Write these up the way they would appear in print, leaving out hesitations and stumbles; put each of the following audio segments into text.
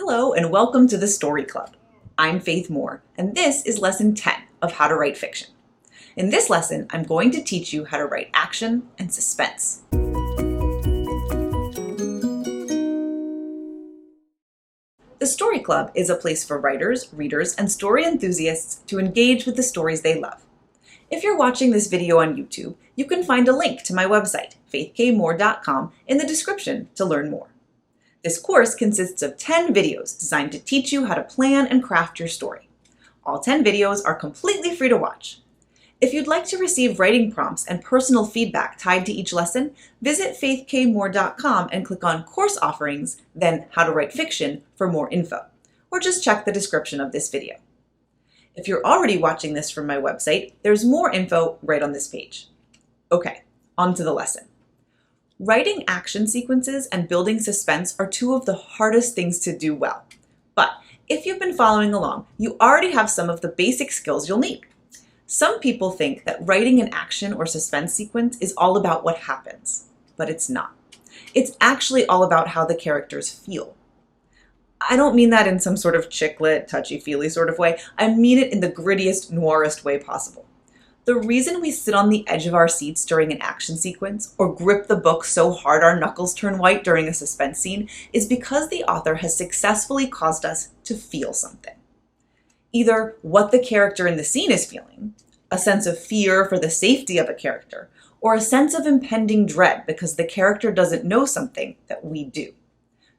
Hello and welcome to the Story Club. I'm Faith Moore, and this is lesson 10 of how to write fiction. In this lesson, I'm going to teach you how to write action and suspense. The Story Club is a place for writers, readers, and story enthusiasts to engage with the stories they love. If you're watching this video on YouTube, you can find a link to my website, faithkmoore.com, in the description to learn more. This course consists of 10 videos designed to teach you how to plan and craft your story. All 10 videos are completely free to watch. If you'd like to receive writing prompts and personal feedback tied to each lesson, visit faithkmoore.com and click on Course Offerings, then How to Write Fiction for more info, or just check the description of this video. If you're already watching this from my website, there's more info right on this page. Okay, on to the lesson. Writing action sequences and building suspense are two of the hardest things to do well. But if you've been following along, you already have some of the basic skills you'll need. Some people think that writing an action or suspense sequence is all about what happens, but it's not. It's actually all about how the characters feel. I don't mean that in some sort of chick lit, touchy-feely sort of way. I mean it in the grittiest, noirist way possible. The reason we sit on the edge of our seats during an action sequence or grip the book so hard our knuckles turn white during a suspense scene is because the author has successfully caused us to feel something. Either what the character in the scene is feeling, a sense of fear for the safety of a character, or a sense of impending dread because the character doesn't know something that we do.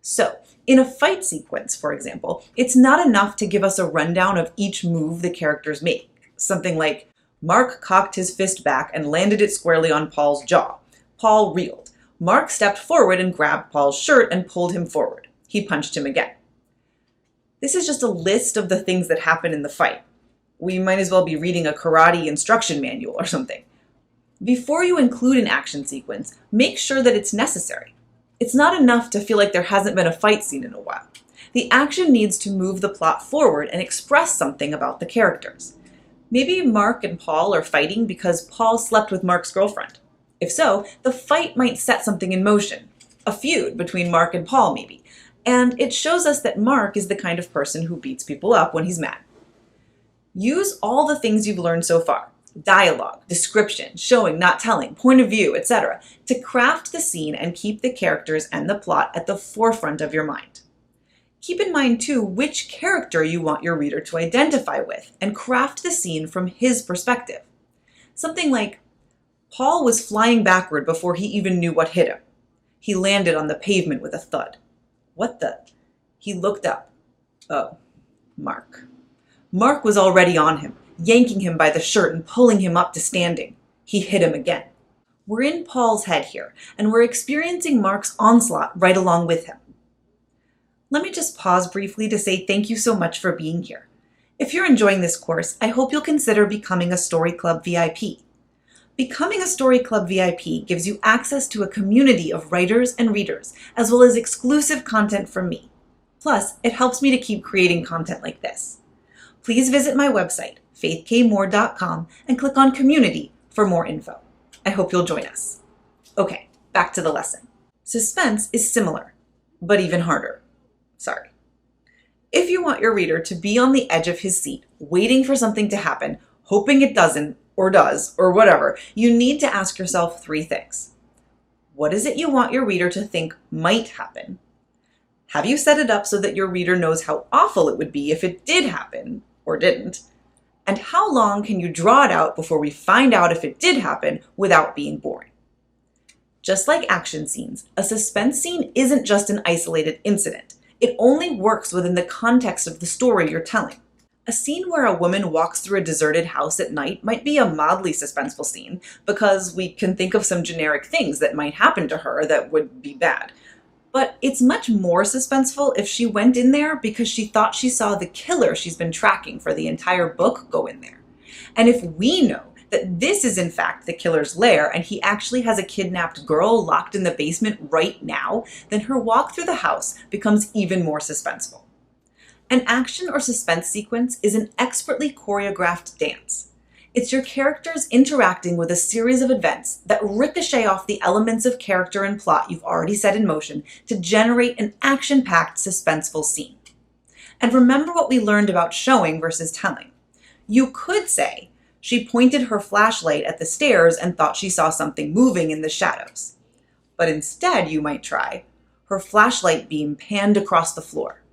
So, in a fight sequence, for example, it's not enough to give us a rundown of each move the characters make. Something like, Mark cocked his fist back and landed it squarely on Paul's jaw. Paul reeled. Mark stepped forward and grabbed Paul's shirt and pulled him forward. He punched him again. This is just a list of the things that happen in the fight. We might as well be reading a karate instruction manual or something. Before you include an action sequence, make sure that it's necessary. It's not enough to feel like there hasn't been a fight scene in a while. The action needs to move the plot forward and express something about the characters. Maybe Mark and Paul are fighting because Paul slept with Mark's girlfriend. If so, the fight might set something in motion. A feud between Mark and Paul, maybe. And it shows us that Mark is the kind of person who beats people up when he's mad. Use all the things you've learned so far, dialogue, description, showing, not telling, point of view, etc., to craft the scene and keep the characters and the plot at the forefront of your mind. Keep in mind, too, which character you want your reader to identify with and craft the scene from his perspective. Something like, Paul was flying backward before he even knew what hit him. He landed on the pavement with a thud. What the? He looked up. Oh, Mark. Mark was already on him, yanking him by the shirt and pulling him up to standing. He hit him again. We're in Paul's head here, and we're experiencing Mark's onslaught right along with him. Let me just pause briefly to say thank you so much for being here. If you're enjoying this course, I hope you'll consider becoming a Story Club VIP. Becoming a Story Club VIP gives you access to a community of writers and readers, as well as exclusive content from me. Plus, it helps me to keep creating content like this. Please visit my website, faithkmoore.com, and click on Community for more info. I hope you'll join us. Okay, back to the lesson. Suspense is similar, but even harder. Sorry. If you want your reader to be on the edge of his seat, waiting for something to happen, hoping it doesn't, or does, or whatever, you need to ask yourself 3 things. What is it you want your reader to think might happen? Have you set it up so that your reader knows how awful it would be if it did happen, or didn't? And how long can you draw it out before we find out if it did happen without being boring? Just like action scenes, a suspense scene isn't just an isolated incident. It only works within the context of the story you're telling. A scene where a woman walks through a deserted house at night might be a mildly suspenseful scene because we can think of some generic things that might happen to her that would be bad. But it's much more suspenseful if she went in there because she thought she saw the killer she's been tracking for the entire book go in there. And if we know that this is in fact the killer's lair and he actually has a kidnapped girl locked in the basement right now, then her walk through the house becomes even more suspenseful. An action or suspense sequence is an expertly choreographed dance. It's your characters interacting with a series of events that ricochet off the elements of character and plot you've already set in motion to generate an action-packed, suspenseful scene. And remember what we learned about showing versus telling. You could say, she pointed her flashlight at the stairs and thought she saw something moving in the shadows. But instead you might try, her flashlight beam panned across the floor.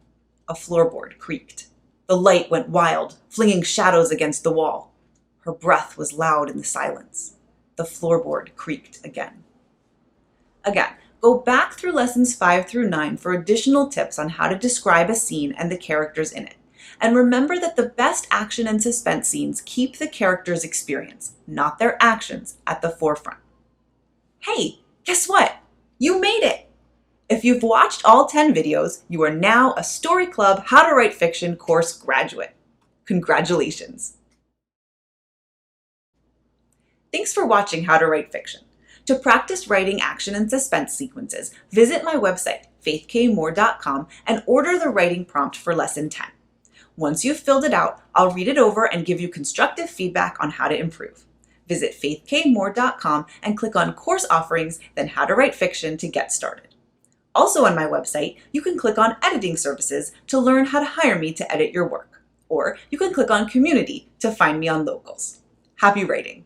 A floorboard creaked. The light went wild, flinging shadows against the wall. Her breath was loud in the silence. The floorboard creaked again. Again, go back through lessons 5 through 9 for additional tips on how to describe a scene and the characters in it. And remember that the best action and suspense scenes keep the characters' experience, not their actions, at the forefront. Hey, guess what? You made it! If you've watched all 10 videos, you are now a Story Club How to Write Fiction course graduate. Congratulations! Thanks for watching How to Write Fiction. To practice writing action and suspense sequences, visit my website, faithkmoore.com, and order the writing prompt for Lesson 10. Once you've filled it out, I'll read it over and give you constructive feedback on how to improve. Visit faithkmoore.com and click on Course Offerings, then How to Write Fiction to get started. Also on my website, you can click on Editing Services to learn how to hire me to edit your work. Or you can click on Community to find me on Locals. Happy writing!